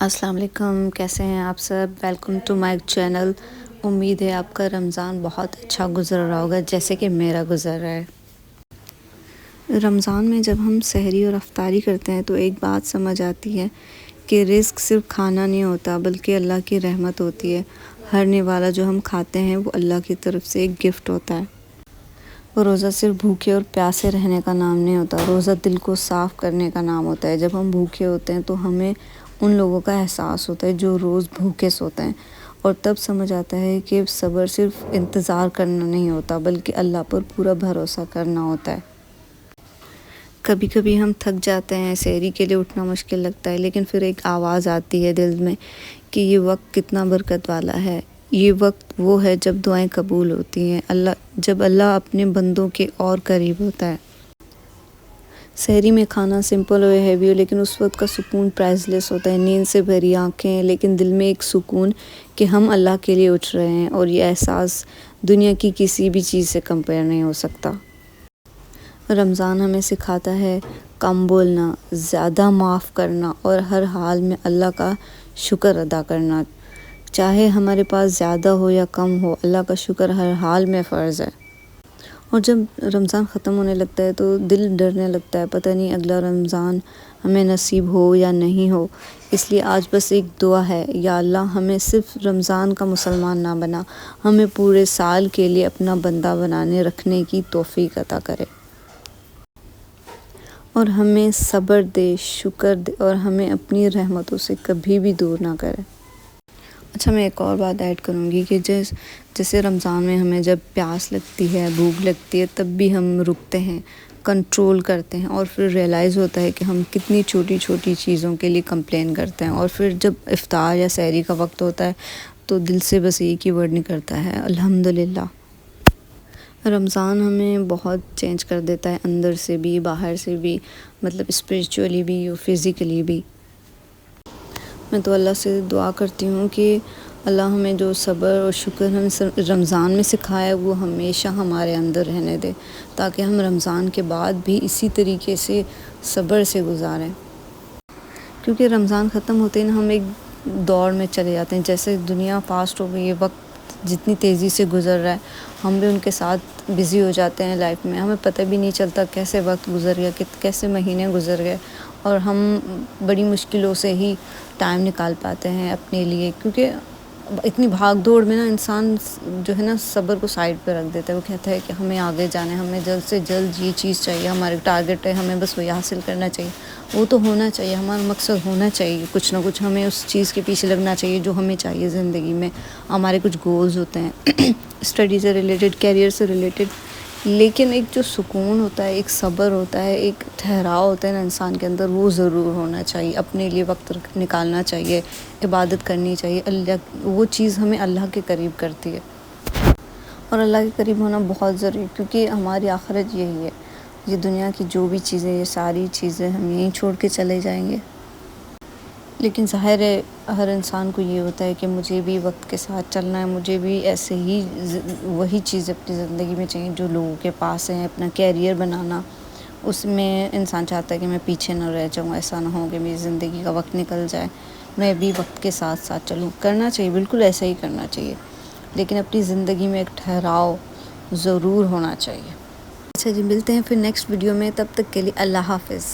السلام علیکم، کیسے ہیں آپ سب؟ Welcome to my channel. امید ہے آپ کا رمضان بہت اچھا گزر رہا ہوگا جیسے کہ میرا گزر رہا ہے۔ رمضان میں جب ہم سحری اور افطاری کرتے ہیں تو ایک بات سمجھ آتی ہے کہ رزق صرف کھانا نہیں ہوتا بلکہ اللہ کی رحمت ہوتی ہے۔ ہر نوالا جو ہم کھاتے ہیں وہ اللہ کی طرف سے ایک گفٹ ہوتا ہے۔ وہ روزہ صرف بھوکے اور پیاسے رہنے کا نام نہیں ہوتا، روزہ دل کو صاف کرنے کا نام ہوتا ہے۔ جب ہم بھوکے ہوتے ہیں تو ہمیں ان لوگوں کا احساس ہوتا ہے جو روز بھوکے سوتے ہیں، اور تب سمجھ آتا ہے کہ صبر صرف انتظار کرنا نہیں ہوتا بلکہ اللہ پر پورا بھروسہ کرنا ہوتا ہے۔ کبھی کبھی ہم تھک جاتے ہیں، سحری کے لیے اٹھنا مشکل لگتا ہے، لیکن پھر ایک آواز آتی ہے دل میں کہ یہ وقت کتنا برکت والا ہے۔ یہ وقت وہ ہے جب دعائیں قبول ہوتی ہیں، جب اللہ اپنے بندوں کے اور قریب ہوتا ہے۔ سحری میں کھانا سمپل ہو یا ہیوی ہو، لیکن اس وقت کا سکون پرائز لیس ہوتا ہے۔ نیند سے بھری آنکھیں لیکن دل میں ایک سکون کہ ہم اللہ کے لیے اٹھ رہے ہیں، اور یہ احساس دنیا کی کسی بھی چیز سے کمپیئر نہیں ہو سکتا۔ رمضان ہمیں سکھاتا ہے کم بولنا، زیادہ معاف کرنا اور ہر حال میں اللہ کا شکر ادا کرنا۔ چاہے ہمارے پاس زیادہ ہو یا کم ہو، اللہ کا شکر ہر حال میں فرض ہے۔ اور جب رمضان ختم ہونے لگتا ہے تو دل ڈرنے لگتا ہے، پتہ نہیں اگلا رمضان ہمیں نصیب ہو یا نہیں ہو۔ اس لیے آج بس ایک دعا ہے، یا اللہ ہمیں صرف رمضان کا مسلمان نہ بنا، ہمیں پورے سال کے لیے اپنا بندہ بنانے رکھنے کی توفیق عطا کرے، اور ہمیں صبر دے، شکر دے، اور ہمیں اپنی رحمتوں سے کبھی بھی دور نہ کرے۔ اچھا، میں ایک اور بات ایڈ کروں گی کہ جیسے رمضان میں ہمیں جب پیاس لگتی ہے، بھوک لگتی ہے، تب بھی ہم رکتے ہیں، کنٹرول کرتے ہیں، اور پھر ریئلائز ہوتا ہے کہ ہم کتنی چھوٹی چھوٹی چیزوں کے لیے کمپلین کرتے ہیں، اور پھر جب افطار یا سحری کا وقت ہوتا ہے تو دل سے بس ایک ہی ورڈ نکلتا ہے، الحمدللہ۔ رمضان ہمیں بہت چینج کر دیتا ہے، اندر سے بھی باہر سے بھی، مطلب اسپریچولی بھی اور فزیکلی بھی۔ میں تو اللہ سے دعا کرتی ہوں کہ اللہ ہمیں جو صبر اور شکر ہمیں رمضان میں سکھایا ہے وہ ہمیشہ ہمارے اندر رہنے دے، تاکہ ہم رمضان کے بعد بھی اسی طریقے سے صبر سے گزاریں۔ کیونکہ رمضان ختم ہوتے ہی ہم ایک دور میں چلے جاتے ہیں، جیسے دنیا فاسٹ ہو گئی ہے، وقت جتنی تیزی سے گزر رہا ہے ہم بھی ان کے ساتھ بزی ہو جاتے ہیں لائف میں، ہمیں پتہ بھی نہیں چلتا کیسے وقت گزر گیا، کیسے مہینے گزر گئے، اور ہم بڑی مشکلوں سے ہی ٹائم نکال پاتے ہیں اپنے لیے، کیونکہ اتنی بھاگ دوڑ میں انسان جو ہے صبر کو سائڈ پہ رکھ دیتا ہے۔ وہ کہتا ہے کہ ہمیں آگے جانا ہے، ہمیں جلد سے جلد یہ چیز چاہیے، ہمارے ٹارگیٹ ہے، ہمیں بس وہی حاصل کرنا چاہیے، وہ تو ہونا چاہیے، ہمارا مقصد ہونا چاہیے، کچھ نہ کچھ ہمیں اس چیز کے پیچھے لگنا چاہیے جو ہمیں چاہیے زندگی میں۔ ہمارے کچھ گولز ہوتے ہیں اسٹڈی سے ریلیٹڈ، کیریئر سے ریلیٹڈ، لیکن ایک جو سکون ہوتا ہے، ایک صبر ہوتا ہے، ایک ٹھہراؤ ہوتا ہے نا انسان کے اندر، وہ ضرور ہونا چاہیے۔ اپنے لیے وقت نکالنا چاہیے، عبادت کرنی چاہیے، وہ چیز ہمیں اللہ کے قریب کرتی ہے، اور اللہ کے قریب ہونا بہت ضروری، کیونکہ ہماری آخرت یہی ہے۔ یہ دنیا کی جو بھی چیزیں، یہ ساری چیزیں ہم یہیں چھوڑ کے چلے جائیں گے، لیکن ظاہر ہے ہر انسان کو یہ ہوتا ہے کہ مجھے بھی وقت کے ساتھ چلنا ہے، مجھے بھی ایسے ہی وہی چیزیں اپنی زندگی میں چاہیے جو لوگوں کے پاس ہیں۔ اپنا کیریئر بنانا، اس میں انسان چاہتا ہے کہ میں پیچھے نہ رہ جاؤں، ایسا نہ ہو کہ میری زندگی کا وقت نکل جائے، میں بھی وقت کے ساتھ ساتھ چلوں۔ کرنا چاہیے، بالکل ایسا ہی کرنا چاہیے، لیکن اپنی زندگی میں ایک ٹھہراؤ ضرور ہونا چاہیے۔ اچھا جی، ملتے ہیں پھر نیکسٹ ویڈیو میں، تب تک کے لیے اللہ حافظ۔